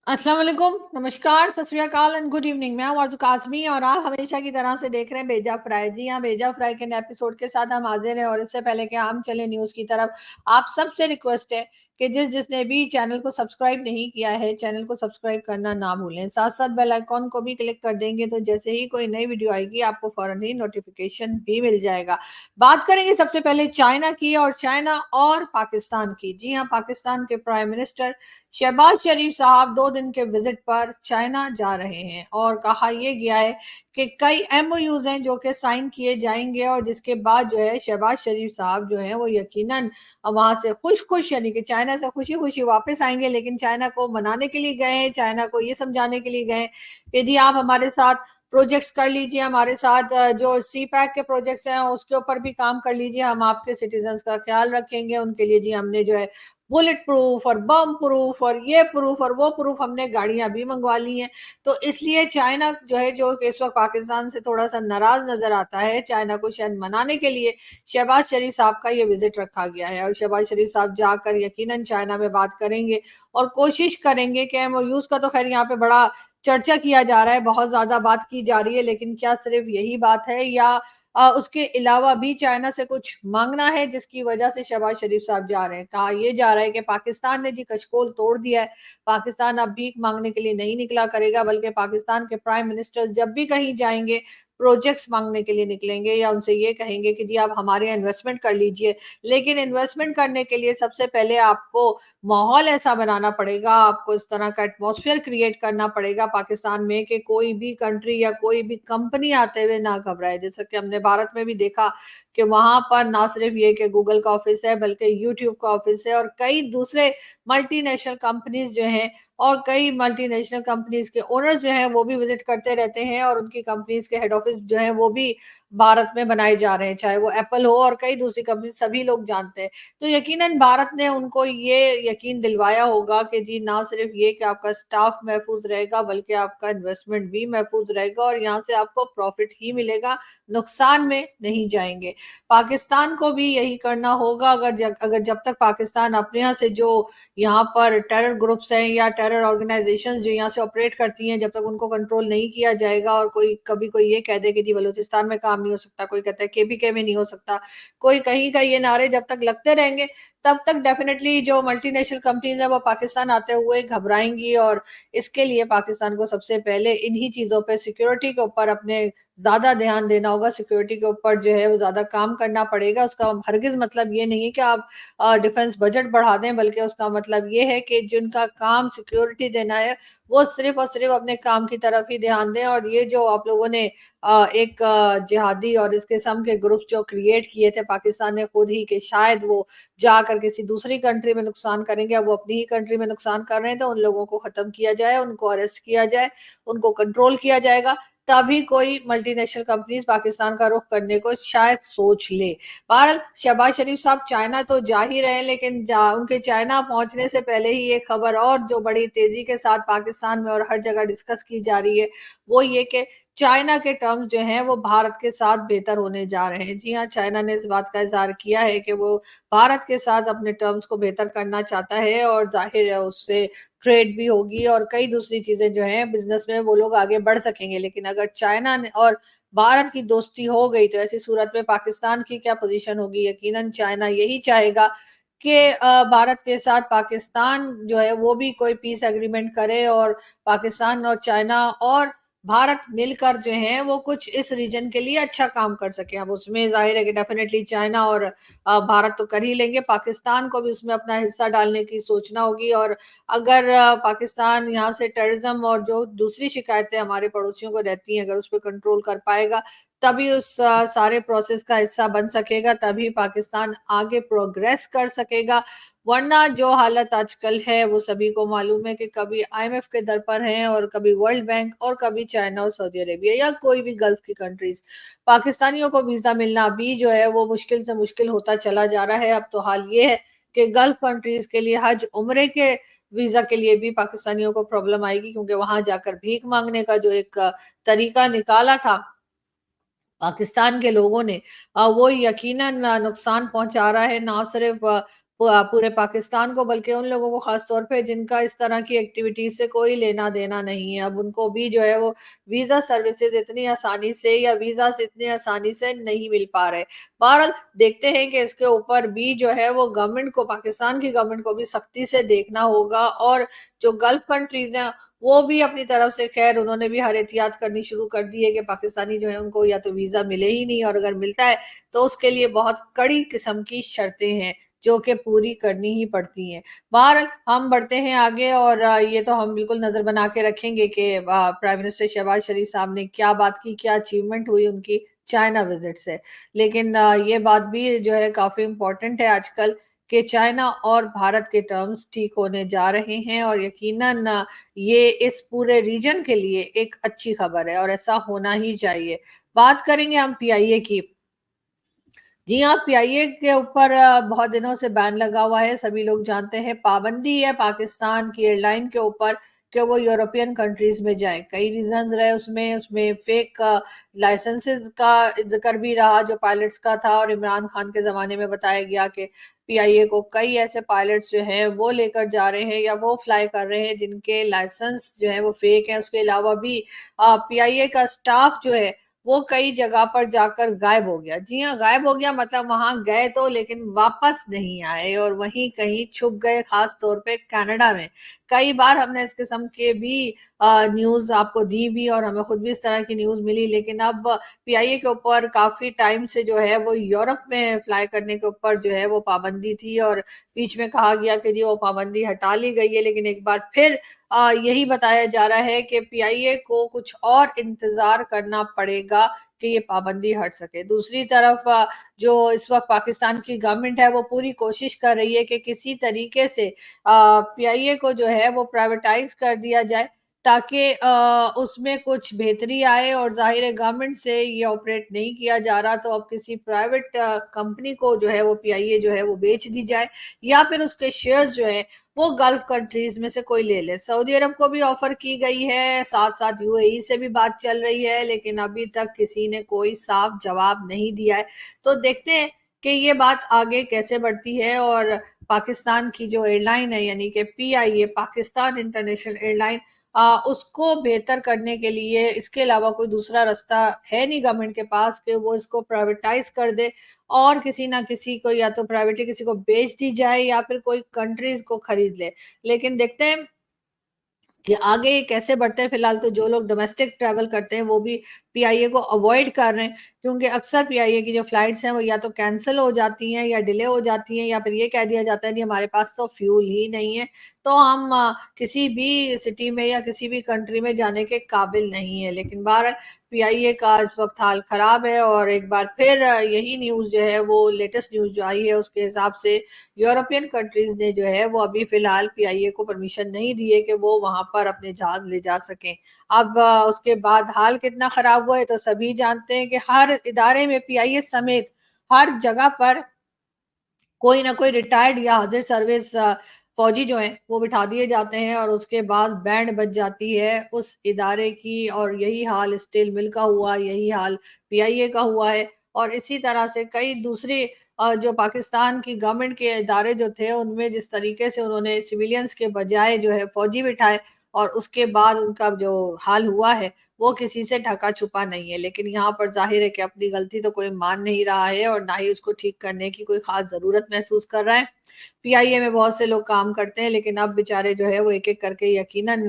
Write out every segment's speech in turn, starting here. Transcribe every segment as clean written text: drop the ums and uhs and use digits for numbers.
अस्सलाम वालेकुम, नमस्कार, सत श्री अकाल एंड गुड इवनिंग। मैं हूं आरज़ू काज़मी और आप हमेशा की तरह से देख रहे हैं भेजा फ्राई। जी हाँ, भेजा फ्राई के नए एपिसोड के साथ हम हाजिर हैं और इससे पहले कि हम चले न्यूज़ की तरफ, आप सबसे रिक्वेस्ट है कि जिसने भी चैनल को सब्सक्राइब नहीं किया है, चैनल को सब्सक्राइब करना ना भूलें। साथ-साथ बेल आइकॉन को भी क्लिक कर देंगे तो जैसे ही कोई नई वीडियो आएगी आपको फ़ौरन ही नोटिफ़िकेशन भी मिल जाएगा। बात करेंगे सबसे पहले चाइना की और चाइना और पाकिस्तान की। जी हाँ, पाकिस्तान के प्राइम मिनिस्टर शहबाज शरीफ साहब 2 दिन के विजिट पर चाइना जा रहे हैं और कहा यह गया है कि कई एमओयूज हैं जो कि साइन किए जाएंगे और जिसके बाद जो है शहबाज शरीफ साहब जो हैं वो यकीनन वहां से खुश खुश यानी कि चाइना से खुशी खुशी वापस आएंगे। लेकिन चाइना को मनाने के लिए गए हैं, चाइना को ये समझाने के लिए गए हैं कि जी आप हमारे साथ प्रोजेक्ट्स कर लीजिए, हमारे साथ जो सी पैक के प्रोजेक्ट्स हैं उसके ऊपर भी काम कर लीजिए, हम आपके सिटीजन्स का ख्याल रखेंगे, उनके लिए जी हमने जो है बुलेट प्रूफ और बम प्रूफ और ये प्रूफ और वो प्रूफ हमने गाड़ियां भी मंगवा ली हैं। तो इसलिए चाइना जो है जो कि इस वक्त पाकिस्तान से थोड़ा सा नाराज नजर आता है, चाइना को शायद मनाने के लिए शहबाज शरीफ साहब का ये विजिट रखा गया है और शहबाज शरीफ साहब जाकर यकीनन चाइना में बात करेंगे और कोशिश करेंगे कि एमओयूज का तो खैर यहाँ पे बड़ा चर्चा किया जा रहा है, बहुत ज्यादा बात की जा रही है, लेकिन क्या सिर्फ यही बात है या उसके अलावा भी चाइना से कुछ मांगना है जिसकी वजह से शहबाज शरीफ साहब जा रहे हैं। कहा यह जा रहा है कि पाकिस्तान ने जी कशकोल तोड़ दिया है, पाकिस्तान अब भीख मांगने के लिए नहीं निकला करेगा, बल्कि पाकिस्तान के प्राइम मिनिस्टर जब भी कहीं जाएंगे प्रोजेक्ट्स मांगने के लिए निकलेंगे या उनसे ये कहेंगे कि जी आप हमारे यहाँ इन्वेस्टमेंट कर लीजिए। लेकिन इन्वेस्टमेंट करने के लिए सबसे पहले आपको माहौल ऐसा बनाना पड़ेगा, आपको इस तरह का एटमॉस्फेयर क्रिएट करना पड़ेगा पाकिस्तान में कि कोई भी कंट्री या कोई भी कंपनी आते हुए ना घबराए। जैसा कि हमने भारत में भी देखा कि वहां पर ना सिर्फ ये कि गूगल का ऑफिस है बल्कि यूट्यूब का ऑफिस है और कई दूसरे मल्टीनेशनल कंपनीज जो हैं और कई मल्टीनेशनल कंपनीज के ओनर्स जो हैं वो भी विजिट करते रहते हैं और उनकी कंपनीज के हेड ऑफिस जो है वो भी भारत में बनाए जा रहे हैं, चाहे वो एप्पल हो और कई दूसरी कंपनी, सभी लोग जानते हैं। तो यकीनन भारत ने उनको ये यकीन दिलवाया होगा कि जी ना सिर्फ ये कि आपका स्टाफ महफूज रहेगा बल्कि आपका इन्वेस्टमेंट भी महफूज रहेगा और यहाँ से आपको प्रॉफिट ही मिलेगा, नुकसान में नहीं जाएंगे। पाकिस्तान को भी यही करना होगा। अगर जब तक पाकिस्तान अपने यहाँ से जो यहाँ पर टेरर ग्रुप्स हैं या टेरर ऑर्गेनाइजेशंस जो यहाँ से ऑपरेट करती हैं, जब तक उनको कंट्रोल नहीं किया जाएगा और कोई ये कह दे कि जी बलूचिस्तान में काम नहीं हो सकता, कोई कहता है केपीके में नहीं हो सकता, कोई कहीं का ये नारे जब तक लगते रहेंगे तब तक डेफिनेटली जो मल्टीनेशनल कंपनीज है वो पाकिस्तान आते हुए घबराएंगी। और इसके लिए पाकिस्तान को सबसे पहले इन्हीं चीजों पे सिक्योरिटी के ऊपर अपने ज्यादा ध्यान देना होगा, सिक्योरिटी के ऊपर जो है वो ज्यादा काम करना पड़ेगा। उसका हरगिज मतलब ये नहीं है कि आप डिफेंस बजट बढ़ा दें, बल्कि उसका मतलब ये है कि जिनका काम सिक्योरिटी देना है वो सिर्फ और सिर्फ अपने काम की तरफ ही ध्यान दें। और ये जो आप लोगों ने एक जिहादी और इस किस्म के ग्रुप जो क्रिएट किए थे पाकिस्तान ने खुद ही कि शायद वो जाकर किसी दूसरी कंट्री में नुकसान करेंगे, अब वो अपनी ही कंट्री में नुकसान कर रहे हैं, तो उन लोगों को खत्म किया जाए, उनको अरेस्ट किया जाए, उनको कंट्रोल किया जाएगा, तभी कोई मल्टीनेशनल कंपनीज पाकिस्तान का रुख करने को शायद सोच ले। बहरहाल शहबाज शरीफ साहब चाइना तो जा ही रहे हैं, लेकिन उनके चाइना पहुंचने से पहले ही एक खबर और जो बड़ी तेजी के साथ पाकिस्तान में और हर जगह डिस्कस की जा रही है वो ये कि चाइना के टर्म्स जो हैं वो भारत के साथ बेहतर होने जा रहे हैं। जी हाँ, चाइना ने इस बात का इजहार किया है कि वो भारत के साथ अपने टर्म्स को बेहतर करना चाहता है और जाहिर है उससे ट्रेड भी होगी और कई दूसरी चीजें जो हैं बिजनेस में वो लोग आगे बढ़ सकेंगे। लेकिन अगर चाइना ने और भारत की दोस्ती हो गई तो ऐसी सूरत में पाकिस्तान की क्या पोजीशन होगी? यकीनन चाइना यही चाहेगा कि भारत के साथ पाकिस्तान जो है वो भी कोई पीस एग्रीमेंट करे और पाकिस्तान और चाइना और भारत मिलकर जो है वो कुछ इस रीजन के लिए अच्छा काम कर सके। अब उसमें जाहिर है कि डेफिनेटली चाइना और भारत तो कर ही लेंगे, पाकिस्तान को भी उसमें अपना हिस्सा डालने की सोचना होगी। और अगर पाकिस्तान यहाँ से टेररिज्म और जो दूसरी शिकायतें हमारे पड़ोसियों को रहती हैं अगर उस पर कंट्रोल कर पाएगा तभी उस सारे प्रोसेस का हिस्सा बन सकेगा, तभी पाकिस्तान आगे प्रोग्रेस कर सकेगा। वरना जो हालत आजकल है वो सभी को मालूम है कि कभी आईएमएफ के दर पर हैं और कभी वर्ल्ड बैंक और कभी चाइना और सऊदी अरेबिया या कोई भी गल्फ की कंट्रीज, पाकिस्तानियों को वीजा मिलना भी जो है वो मुश्किल से मुश्किल होता चला जा रहा है। अब तो हाल ये है कि गल्फ कंट्रीज के लिए हज उम्रे के वीजा के लिए भी पाकिस्तानियों को प्रॉब्लम आएगी, क्योंकि वहां जाकर भीख मांगने का जो एक तरीका निकाला था पाकिस्तान के लोगों ने वो यकीनन नुकसान पहुंचा रहा है। ना सिर्फ पूरे पाकिस्तान को, बल्कि उन लोगों को खास तौर पे जिनका इस तरह की एक्टिविटीज से कोई लेना देना नहीं है। अब उनको भी जो है वो वीजा सर्विसेज इतनी आसानी से या वीजा इतनी आसानी से नहीं मिल पा रहे। बहरहाल देखते हैं कि इसके ऊपर भी जो है वो गवर्नमेंट को, पाकिस्तान की गवर्नमेंट को भी सख्ती से देखना होगा, और जो गल्फ कंट्रीज हैं वो भी अपनी तरफ से, खैर उन्होंने भी हर एहतियात करनी शुरू कर दी है कि पाकिस्तानी जो है उनको या तो वीजा मिले ही नहीं, और अगर मिलता है तो उसके लिए बहुत कड़ी किस्म की शर्तें हैं जो कि पूरी करनी ही पड़ती हैं। बहरहाल हम बढ़ते हैं आगे, और ये तो हम बिल्कुल नजर बना के रखेंगे कि प्राइम मिनिस्टर शहबाज शरीफ साहब ने क्या बात की, क्या अचीवमेंट हुई उनकी चाइना विजिट से। लेकिन ये बात भी जो है काफी इम्पोर्टेंट है आजकल कि चाइना और भारत के टर्म्स ठीक होने जा रहे हैं, और यकीनन ये इस पूरे रीजन के लिए एक अच्छी खबर है और ऐसा होना ही चाहिए। बात करेंगे हम पीआईए की। जी हाँ, पीआईए के ऊपर बहुत दिनों से बैन लगा हुआ है, सभी लोग जानते हैं। पाबंदी है पाकिस्तान की एयरलाइन के ऊपर कि वो यूरोपियन कंट्रीज में जाएं। कई रीजंस रहे उसमें उसमें फेक लाइसेंसेस का जिक्र भी रहा जो पायलट्स का था, और इमरान खान के जमाने में बताया गया कि पीआईए को कई ऐसे पायलट्स जो हैं वो लेकर जा रहे हैं या वो फ्लाई कर रहे हैं जिनके लाइसेंस जो है वो फेक है। उसके अलावा भी पीआईए का स्टाफ जो है वो कई जगह पर जाकर गायब हो गया। जी हाँ, गायब हो गया मतलब वहां गए तो लेकिन वापस नहीं आए, और वहीं कहीं छुप गए, खास तौर पे कनाडा में। कई बार हमने इस किस्म के भी न्यूज आपको दी भी, और हमें खुद भी इस तरह की न्यूज मिली। लेकिन अब पीआईए के ऊपर काफी टाइम से जो है वो यूरोप में फ्लाई करने के ऊपर जो है वो पाबंदी थी, और बीच में कहा गया कि जी वो पाबंदी हटा ली गई है। लेकिन एक बार फिर यही बताया जा रहा है कि पीआईए को कुछ और इंतजार करना पड़ेगा कि ये पाबंदी हट सके। दूसरी तरफ जो इस वक्त पाकिस्तान की गवर्नमेंट है वो पूरी कोशिश कर रही है कि किसी तरीके से पीआईए को जो है वो प्राइवेटाइज कर दिया जाए, ताकि उसमें कुछ बेहतरी आए। और जाहिर है गवर्नमेंट से ये ऑपरेट नहीं किया जा रहा, तो अब किसी प्राइवेट कंपनी को जो है वो पीआईए जो है वो बेच दी जाए, या फिर उसके शेयर्स जो है वो गल्फ कंट्रीज में से कोई ले ले। सऊदी अरब को भी ऑफर की गई है, साथ साथ यूएई से भी बात चल रही है, लेकिन अभी तक किसी ने कोई साफ जवाब नहीं दिया है। तो देखते हैं कि ये बात आगे कैसे बढ़ती है, और पाकिस्तान की जो एयरलाइन है यानी कि पीआईए, पाकिस्तान इंटरनेशनल एयरलाइन, उसको बेहतर करने के लिए इसके अलावा कोई दूसरा रास्ता है नहीं गवर्नमेंट के पास कि वो इसको प्राइवेटाइज कर दे, और किसी ना किसी को या तो प्राइवेटली किसी को बेच दी जाए या फिर कोई कंट्रीज को खरीद ले। लेकिन देखते हैं कि आगे ये कैसे बढ़ते हैं। फिलहाल तो जो लोग डोमेस्टिक ट्रैवल करते हैं वो भी पीआईए को अवॉइड कर रहे हैं, क्योंकि अक्सर पीआईए की जो फ्लाइट्स हैं वो या तो कैंसिल हो जाती हैं या डिले हो जाती हैं, या फिर ये कह दिया जाता है कि हमारे पास तो फ्यूल ही नहीं है, तो हम किसी भी सिटी में या किसी भी कंट्री में जाने के काबिल नहीं है। लेकिन बहरहाल पीआईए का इस वक्त हाल खराब है, और एक बार फिर यही न्यूज जो है वो लेटेस्ट न्यूज जो आई है उसके हिसाब से यूरोपियन कंट्रीज ने जो है वो अभी फिलहाल पीआईए को परमिशन नहीं दी है कि वो वहां पर अपने जहाज ले जा सकें। अब उसके बाद हाल कितना खराब हुआ है तो सभी जानते हैं कि हर इदारे में पीआईए समेत हर जगह पर कोई ना कोई रिटायर्ड या हाजिर सर्विस फौजी जो है वो बिठा दिए जाते हैं, और उसके बाद बैंड बज जाती है उस इदारे की। और यही हाल स्टील मिल का हुआ, यही हाल पीआईए का हुआ है, और इसी तरह से कई दूसरे जो पाकिस्तान की गवर्नमेंट के इदारे जो थे उनमें जिस तरीके से उन्होंने सिविलियंस के बजाय जो है फौजी बिठाए, और उसके बाद उनका जो हाल हुआ है वो किसी से ढका छुपा नहीं है। लेकिन यहाँ पर जाहिर है कि अपनी गलती तो कोई मान नहीं रहा है, और ना ही उसको ठीक करने की कोई खास जरूरत महसूस कर रहा है। पीआईए में बहुत से लोग काम करते हैं, लेकिन अब बेचारे जो है वो एक एक करके यकीनन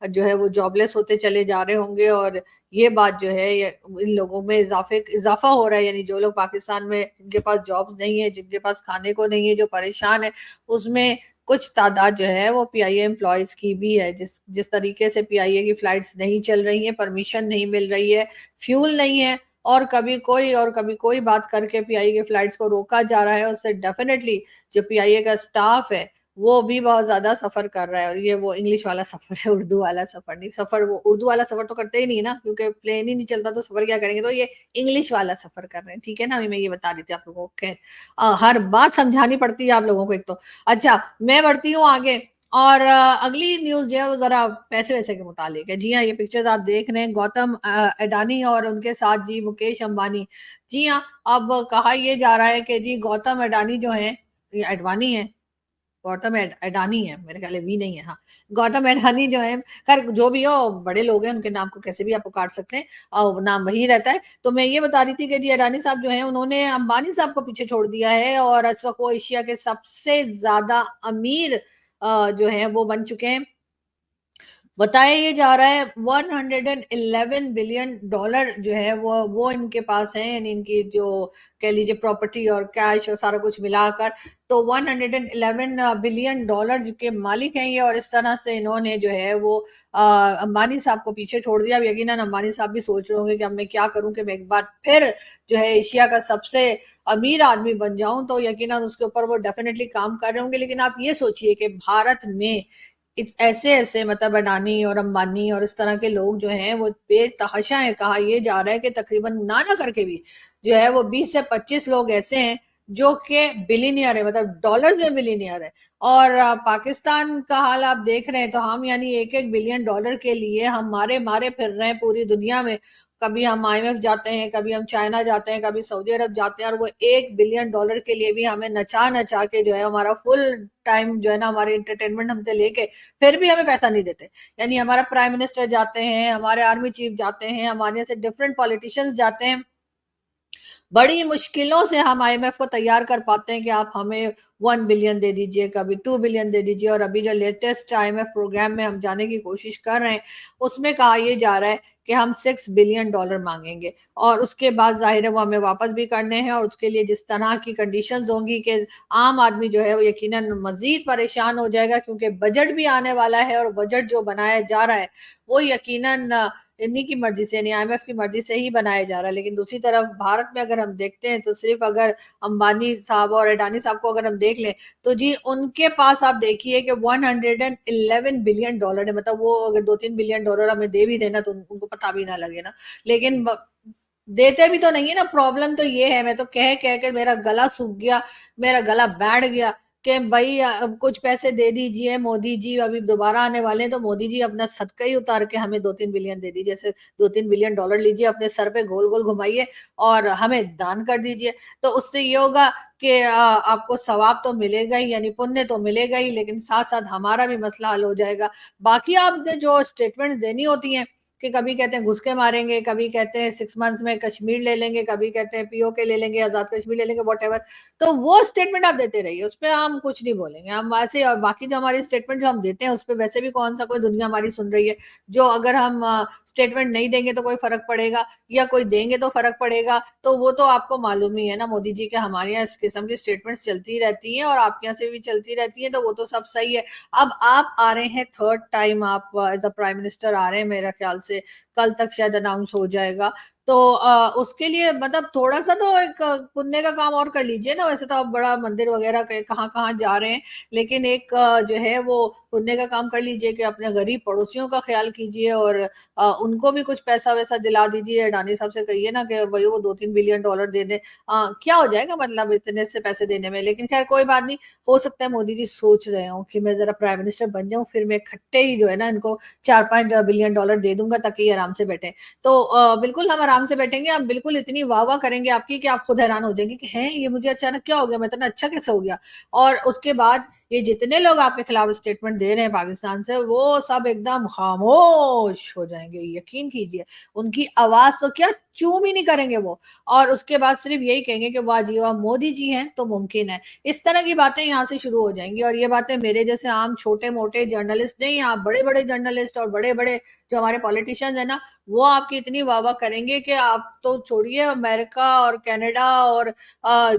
जो है वो जॉबलेस होते चले जा रहे होंगे, और ये बात जो है इन लोगों में इजाफा हो रहा है। यानी जो लोग पाकिस्तान में जिनके पास जॉब्स नहीं है, जिनके पास खाने को नहीं है, जो परेशान है, उसमें कुछ तादाद जो है वो पीआईए एम्प्लॉयज की भी है। जिस जिस तरीके से पीआईए की फ्लाइट्स नहीं चल रही हैं, परमिशन नहीं मिल रही है, फ्यूल नहीं है, और कभी कोई बात करके पीआईए की फ्लाइट्स को रोका जा रहा है, उससे डेफिनेटली जो पीआईए का स्टाफ है वो भी बहुत ज्यादा सफर कर रहा है। और ये वो इंग्लिश वाला सफर है, उर्दू वाला सफर नहीं। सफर वो उर्दू वाला सफर तो करते ही नहीं ना, क्योंकि प्लेन ही नहीं चलता तो सफर क्या करेंगे। तो ये इंग्लिश वाला सफर कर रहे हैं, ठीक है ना। अभी मैं ये बता रही थी आप लोगों को, खैर हर बात समझानी पड़ती है आप लोगों को एक तो। अच्छा, मैं बढ़ती हूँ आगे, और अगली न्यूज जो है वो जरा पैसे वैसे के मुतालिक है। जी हाँ, ये पिक्चर्स आप देख रहे हैं, गौतम अडानी और उनके साथ जी मुकेश अंबानी। जी हाँ, अब कहा यह जा रहा है कि जी गौतम अडानी जो है ये अडवाणी है, गौतम अडानी है मेरे ख्याल वी नहीं है, हाँ गौतम अडानी जो है, खैर जो भी हो बड़े लोग हैं, उनके नाम को कैसे भी आप पुकार सकते हैं और नाम वही रहता है। तो मैं ये बता रही थी कि जी अडानी साहब जो है उन्होंने अंबानी साहब को पीछे छोड़ दिया है और इस वक्त वो एशिया के सबसे ज्यादा अमीर जो है वो बन चुके हैं। बताया ये जा रहा है 111 बिलियन डॉलर जो है वो इनके पास है, यानी इनकी जो कह लीजिए प्रॉपर्टी और कैश और सारा कुछ मिलाकर, तो 111 बिलियन डॉलर के मालिक हैं ये। और इस तरह से इन्होंने जो है वो अंबानी साहब को पीछे छोड़ दिया। अब यकीनन अंबानी साहब भी सोच रहे होंगे कि अब मैं क्या करूं कि मैं एक बार फिर जो है एशिया का सबसे अमीर आदमी बन जाऊं, तो यकीनन उसके ऊपर वो डेफिनेटली काम कर रहे होंगे। लेकिन आप ये सोचिए कि भारत में ऐसे ऐसे मतलब अडानी और अंबानी और इस तरह के लोग जो हैं वो बेतहाशा है। कहा यह जा रहा है कि तकरीबन ना करके भी जो है वो 20 से 25 लोग ऐसे हैं जो कि बिलियनियर है, मतलब डॉलर में बिलियनियर है। और पाकिस्तान का हाल आप देख रहे हैं, तो हम यानी एक एक बिलियन डॉलर के लिए हम मारे मारे फिर रहे हैं पूरी दुनिया में। कभी हम IMF जाते हैं, कभी हम चाइना जाते हैं, कभी सऊदी अरब जाते हैं, और वो 1 बिलियन डॉलर के लिए भी हमें नचा नचा के जो है हमारा फुल टाइम जो है ना हमारे इंटरटेनमेंट हमसे लेके फिर भी हमें पैसा नहीं देते। यानी हमारा प्राइम मिनिस्टर जाते हैं, हमारे आर्मी चीफ जाते हैं, हमारे से डिफरेंट पॉलिटिशियंस जाते हैं, बड़ी मुश्किलों से हम IMF को तैयार कर पाते हैं कि आप हमें 1 बिलियन दे दीजिए, कभी 2 बिलियन दे दीजिए। और अभी जो लेटेस्ट IMF प्रोग्राम में हम जाने की कोशिश कर रहे हैं, उसमें कहा यह जा रहा है कि हम 6 बिलियन डॉलर मांगेंगे और उसके बाद जाहिर है वो हमें वापस भी करने हैं। और उसके लिए जिस तरह की कंडीशंस होंगी कि आम आदमी जो है वो यकीनन मजीद परेशान हो जाएगा, क्योंकि बजट भी आने वाला है और बजट जो बनाया जा रहा है वो यकीनन इन्हीं की मर्जी से, यानी IMF की मर्जी से ही बनाया जा रहा है। लेकिन दूसरी तरफ भारत में अगर हम देखते हैं तो सिर्फ अगर अंबानी साहब और अडानी साहब को अगर हम देख लें, तो जी उनके पास आप देखिए कि 111 बिलियन डॉलर है। मतलब वो अगर 2-3 बिलियन डॉलर हमें दे भी देना तो उनको पता भी ना लगे ना। लेकिन देते भी तो नहीं है ना। प्रॉब्लम तो ये है, मैं तो कह कह के मेरा गला सूख गया, मेरा गला बैठ गया कि भाई अब कुछ पैसे दे दीजिए मोदी जी, अभी दोबारा आने वाले हैं तो मोदी जी अपना सदका ही उतार के हमें 2-3 बिलियन दे दीजिए। जैसे 2-3 बिलियन डॉलर लीजिए, अपने सर पे गोल गोल घुमाइए और हमें दान कर दीजिए। तो उससे ये होगा कि आपको सवाब तो मिलेगा ही, यानी पुण्य तो मिलेगा ही, लेकिन साथ साथ हमारा भी मसला हल हो जाएगा। बाकी आपने जो स्टेटमेंट देनी होती हैं कि कभी कहते हैं घुस के मारेंगे, कभी कहते हैं 6 मंथ्स में कश्मीर ले लेंगे, कभी कहते हैं POK ले लेंगे, आजाद कश्मीर ले लेंगे, वॉट एवर, तो वो स्टेटमेंट आप देते रहिए, उस पर हम कुछ नहीं बोलेंगे हम वैसे। और बाकी जो हमारी स्टेटमेंट जो हम देते हैं उस पर वैसे भी कौन सा कोई दुनिया हमारी सुन रही है। जो अगर हम स्टेटमेंट नहीं देंगे तो कोई फर्क पड़ेगा, या कोई देंगे तो फर्क पड़ेगा, तो वो तो आपको मालूम ही है ना मोदी जी के हमारे यहाँ इस किस्म की स्टेटमेंट्स चलती रहती हैं और आपके यहाँ से भी चलती रहती है, तो वो तो सब सही है। अब आप आ रहे हैं थर्ड टाइम, आप एज अ प्राइम मिनिस्टर आ रहे हैं, मेरा ख्याल से कल तक शायद अनाउंस हो जाएगा। तो उसके लिए मतलब थोड़ा सा तो एक पुण्य का काम और कर लीजिए ना। वैसे तो आप बड़ा मंदिर वगैरह कहाँ कहाँ जा रहे हैं, लेकिन एक जो है वो पुण्य का काम कर लीजिए कि अपने गरीब पड़ोसियों का ख्याल कीजिए और उनको भी कुछ पैसा वैसा दिला दीजिए। अडानी साहब से कहिए ना कि भाई वो 2-3 बिलियन डॉलर दे दे, क्या हो जाएगा मतलब इतने से पैसे देने में। लेकिन खैर कोई बात नहीं, हो सकता है मोदी जी सोच रहे हो कि मैं जरा प्राइम मिनिस्टर बन जाऊं, फिर मैं इकट्ठे ही जो है ना इनको 4-5 बिलियन डॉलर दे दूंगा ताकि ये आराम से बैठे। तो बिल्कुल हम आराम से बैठेंगे, हम बिल्कुल इतनी वाह वाह करेंगे आपकी कि आप खुद हैरान हो जाएंगे कि हैं ये मुझे अचानक क्या हो गया, मैं इतना अच्छा कैसे हो गया। और उसके बाद ये जितने लोग आपके खिलाफ स्टेटमेंट दे रहे हैं पाकिस्तान से, वो सब एकदम खामोश हो जाएंगे, यकीन कीजिए। उनकी आवाज तो क्या चूम ही नहीं करेंगे वो। और उसके बाद सिर्फ यही कहेंगे कि वाह जी वाह मोदी जी हैं तो मुमकिन है। इस तरह की बातें यहाँ से शुरू हो जाएंगी। और ये बातें मेरे जैसे आम छोटे मोटे जर्नलिस्ट नहीं, आप बड़े बड़े जर्नलिस्ट और बड़े बड़े जो हमारे पॉलिटिशियंस है ना, वो आपकी इतनी वाह वाह करेंगे कि आप तो छोड़िए, अमेरिका और कनाडा और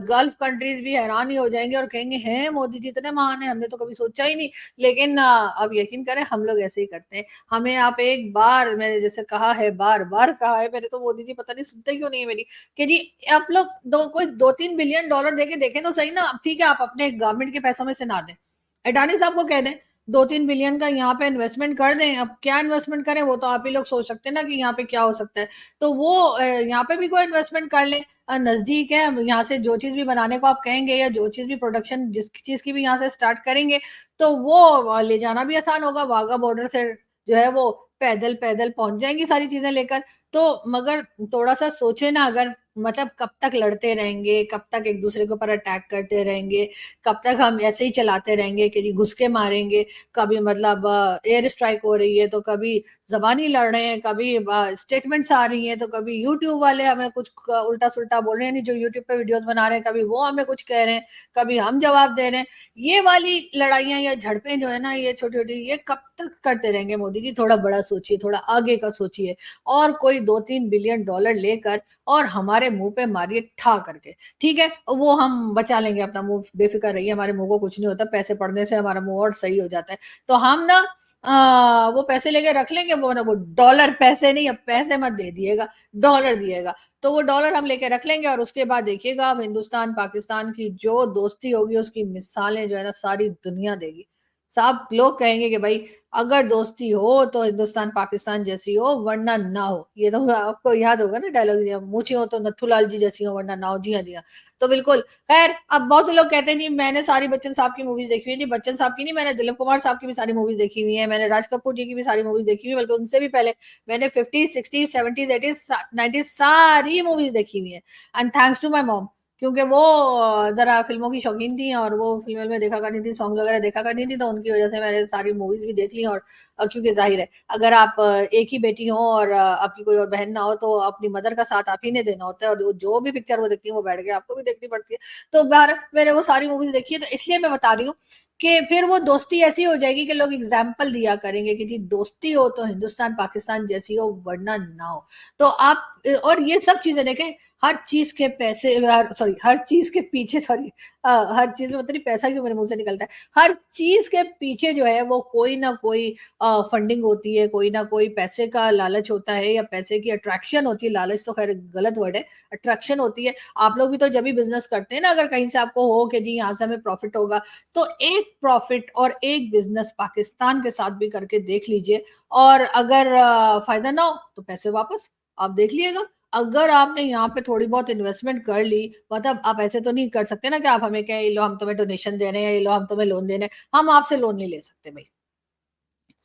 गल्फ कंट्रीज भी हैरान ही हो जाएंगे और कहेंगे हैं मोदी जी इतने महान है, हमने तो कभी सोचा ही नहीं। लेकिन अब यकीन करें हम लोग ऐसे ही करते हैं। हमें आप एक बार, मैंने जैसे कहा है, बार बार कहा है मैंने, तो मोदी जी पता नहीं सुनते क्यों नहीं है मेरी, कि जी आप लोग कोई 2-3 बिलियन डॉलर देके देखें तो सही ना। ठीक है आप अपने गवर्नमेंट के पैसों में से ना दें, अडानी साहब को कह दें 2-3 बिलियन का यहाँ पे इन्वेस्टमेंट कर दें। अब क्या इन्वेस्टमेंट करें वो तो आप ही लोग सोच सकते हैं ना कि यहाँ पे क्या हो सकता है। तो वो यहाँ पे भी कोई इन्वेस्टमेंट कर ले, नजदीक है यहाँ से, जो चीज भी बनाने को आप कहेंगे या जो चीज भी प्रोडक्शन जिस चीज की भी यहाँ से स्टार्ट करेंगे, तो वो ले जाना भी आसान होगा। वाघा बॉर्डर से जो है वो पैदल पैदल पहुंच जाएंगी सारी चीजें लेकर। तो मगर थोड़ा सा सोचे ना, अगर मतलब कब तक लड़ते रहेंगे, कब तक एक दूसरे के ऊपर अटैक करते रहेंगे, कब तक हम ऐसे ही चलाते रहेंगे कि जी घुस के मारेंगे, कभी मतलब एयर स्ट्राइक हो रही है तो कभी जबानी लड़ रहे हैं, कभी स्टेटमेंट्स आ रही हैं, तो कभी यूट्यूब वाले हमें कुछ उल्टा सुल्टा बोल रहे हैं, नहीं जो यूट्यूब पे वीडियोस बना रहे हैं, कभी वो हमें कुछ कह रहे हैं, कभी हम जवाब दे रहे हैं। ये वाली लड़ाइयां या झड़पें जो है ना, ये छोटी छोटी, ये कब तक करते रहेंगे मोदी जी? थोड़ा बड़ा सोचिए, थोड़ा आगे का सोचिए, और कोई 2-3 बिलियन डॉलर लेकर और हमारे मुंह पे मारिए ठा करके, ठीक है? वो हम बचा लेंगे अपना मुंह, बेफिक्र रहिए, हमारे मुंह को कुछ नहीं होता, पैसे पड़ने से हमारा मुंह और सही हो जाता है। तो हम ना वो पैसे लेके रख लेंगे, वो ना वो डॉलर, पैसे नहीं, अब पैसे मत दे दिएगा, डॉलर दिएगा। तो वो डॉलर हम लेके रख लेंगे, और उसके बाद देखिएगा अब हिंदुस्तान पाकिस्तान की जो दोस्ती होगी उसकी मिसालें जो है ना सारी दुनिया देगी। सब लोग कहेंगे कि भाई अगर दोस्ती हो तो हिंदुस्तान पाकिस्तान जैसी हो, वरना ना हो। ये तो आपको याद होगा ना डायलॉग, मुझे हो तो नथुलाल जी जैसी हो, वरना ना हो। जी हाँ, जी हाँ। तो बिल्कुल। खैर, अब बहुत से लोग कहते हैं जी मैंने सारी बच्चन साहब की मूवीज देखी हुई है। जी बच्चन साहब की नहीं, मैंने दिलीप कुमार साहब की भी सारी मूवीज देखी हुई है, मैंने राज कपूर जी की भी सारी मूवीज देखी हुई है, बल्कि उनसे भी पहले मैंने 50, 60, 70, 80, 90 सारी मूवीज देखी हुई है। And thanks to my mom, क्योंकि वो जरा फिल्मों की शौकीन थी, और वो फिल्में में देखा करती थी, सॉन्ग वगैरह देखा करती थी, तो उनकी वजह से मैंने सारी मूवीज भी देख ली। और क्योंकि जाहिर है, अगर आप एक ही बेटी हो और आपकी कोई और बहन ना हो, तो अपनी मदर का साथ आप ही ने देना होता है, और जो भी पिक्चर वो देखती है वो बैठ के आपको भी देखनी पड़ती है। तो बाहर मैंने वो सारी मूवीज देखी है, तो इसलिए मैं बता रही हूँ कि फिर वो दोस्ती ऐसी हो जाएगी कि लोग एग्जाम्पल दिया करेंगे कि जी दोस्ती हो तो हिंदुस्तान पाकिस्तान जैसी हो, वरना ना हो। तो आप, और ये सब चीजें देखें, हर चीज के पैसे, सॉरी, हर चीज के पीछे, सॉरी, हर चीज में पता नहीं पैसा क्यों मेरे मुंह से निकलता है, हर चीज के पीछे जो है वो कोई ना कोई फंडिंग होती है, कोई ना कोई पैसे का लालच होता है, या पैसे की अट्रैक्शन होती है। लालच तो खैर गलत वर्ड है, अट्रैक्शन होती है। आप लोग भी तो जब भी बिजनेस करते हैं ना, अगर कहीं से आपको हो कि जी यहाँ से हमें प्रॉफिट होगा, तो एक प्रॉफिट और एक बिजनेस पाकिस्तान के साथ भी करके देख लीजिए, और अगर फायदा ना हो तो पैसे वापस, आप देख लिएगा। अगर आपने यहाँ पे थोड़ी बहुत इन्वेस्टमेंट कर ली, मतलब आप ऐसे तो नहीं कर सकते ना कि आप हमें कहें ये लो हम तुम्हें डोनेशन दे रहे हैं, ये लो हम तुम्हें लोन दे रहे हैं। हम आपसे लोन नहीं ले सकते भाई,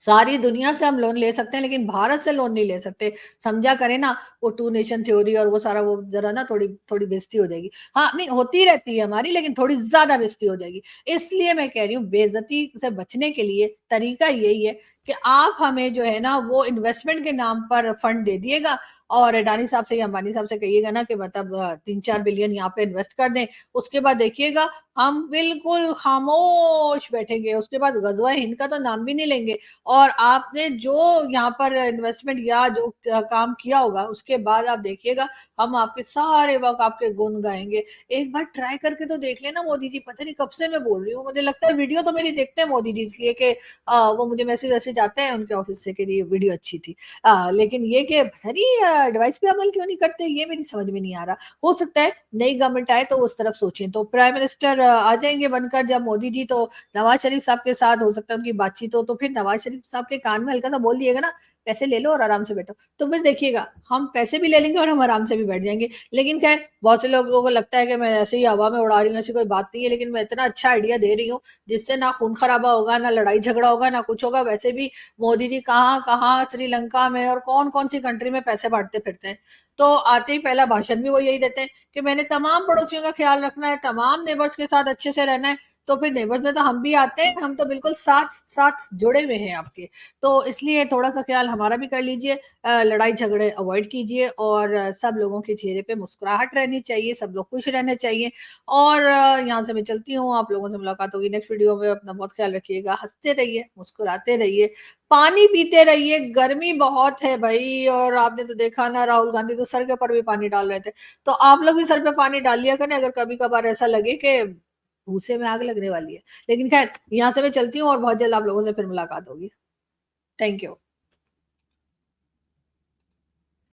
सारी दुनिया से हम लोन ले सकते हैं, लेकिन भारत से लोन नहीं ले सकते। समझा करें ना, वो टू नेशन थ्योरी और वो सारा, वो जरा ना थोड़ी थोड़ी बेइज्जती हो जाएगी। हाँ, नहीं होती रहती है हमारी, लेकिन थोड़ी ज्यादा बेइज्जती हो जाएगी। इसलिए मैं कह रही हूँ, बेइज्जती से बचने के लिए तरीका यही है कि आप हमें जो है ना वो इन्वेस्टमेंट के नाम पर फंड दे दिएगा, और अडानी साहब से या अंबानी साहब से कहिएगा ना कि मतलब 3-4 बिलियन यहाँ पे इन्वेस्ट कर दें। उसके बाद देखिएगा हम बिल्कुल खामोश बैठेंगे, उसके बाद गजवा हिंद का तो नाम भी नहीं लेंगे। और आपने जो यहाँ पर इन्वेस्टमेंट या जो काम किया होगा, उसके बाद आप देखिएगा हम आपके सारे वक्त आपके गुण गाएंगे। एक बार ट्राई करके तो देख लेना मोदी जी। पता नहीं कब से मैं बोल रही हूँ, मुझे लगता है वीडियो तो मेरी देखते हैं मोदी जी, इसलिए कि वो मुझे मैसेज वैसेज आते हैं उनके ऑफिस से कि ये वीडियो अच्छी थी। लेकिन ये कि पता नहीं एडवाइस पे अमल क्यों नहीं करते, ये मेरी समझ में नहीं आ रहा। हो सकता है नई गवर्नमेंट आए तो उस तरफ सोचें, तो प्राइम मिनिस्टर आ जाएंगे बनकर जब मोदी जी, तो नवाज शरीफ साहब के साथ हो सकता है उनकी बातचीत हो, तो फिर नवाज शरीफ साहब के कान में हल्का सा बोल दिएगा ना, पैसे ले लो और आराम से बैठो, तो बस देखिएगा हम पैसे भी ले लेंगे और हम आराम से भी बैठ जाएंगे। लेकिन खैर, बहुत से लोगों को लगता है कि मैं ऐसे ही हवा में उड़ा रही हूँ, ऐसी कोई बात नहीं है, लेकिन मैं इतना अच्छा आइडिया दे रही हूँ जिससे ना खून खराबा होगा, ना लड़ाई झगड़ा होगा, ना कुछ होगा। वैसे भी मोदी जी कहाँ कहाँ श्रीलंका में और कौन कौन सी कंट्री में पैसे बांटते फिरते हैं। तो आते ही पहला भाषण भी वो यही देते हैं कि मैंने तमाम पड़ोसियों का ख्याल रखना है, तमाम नेबर्स के साथ अच्छे से रहना है। तो फिर नेबर्स में तो हम भी आते हैं, हम तो बिल्कुल साथ साथ जुड़े हुए हैं आपके। तो इसलिए थोड़ा सा ख्याल हमारा भी कर लीजिए, लड़ाई झगड़े अवॉइड कीजिए, और सब लोगों के चेहरे पे मुस्कुराहट रहनी चाहिए, सब लोग खुश रहने चाहिए। और यहाँ से मैं चलती हूँ, आप लोगों से मुलाकात होगी नेक्स्ट वीडियो में। अपना बहुत ख्याल रखिएगा, हंसते रहिए, मुस्कुराते रहिए, पानी पीते रहिए। गर्मी बहुत है भाई, और आपने तो देखा ना, राहुल गांधी तो सर के ऊपर भी पानी डाल रहे थे। तो आप लोग भी सर पे पानी डाल लिया करें अगर कभी कभार ऐसा लगे कि भूसे में आग लगने वाली है। लेकिन खैर, यहाँ से मैं चलती हूँ, और बहुत जल्द आप लोगों से फिर मुलाकात होगी। Thank you.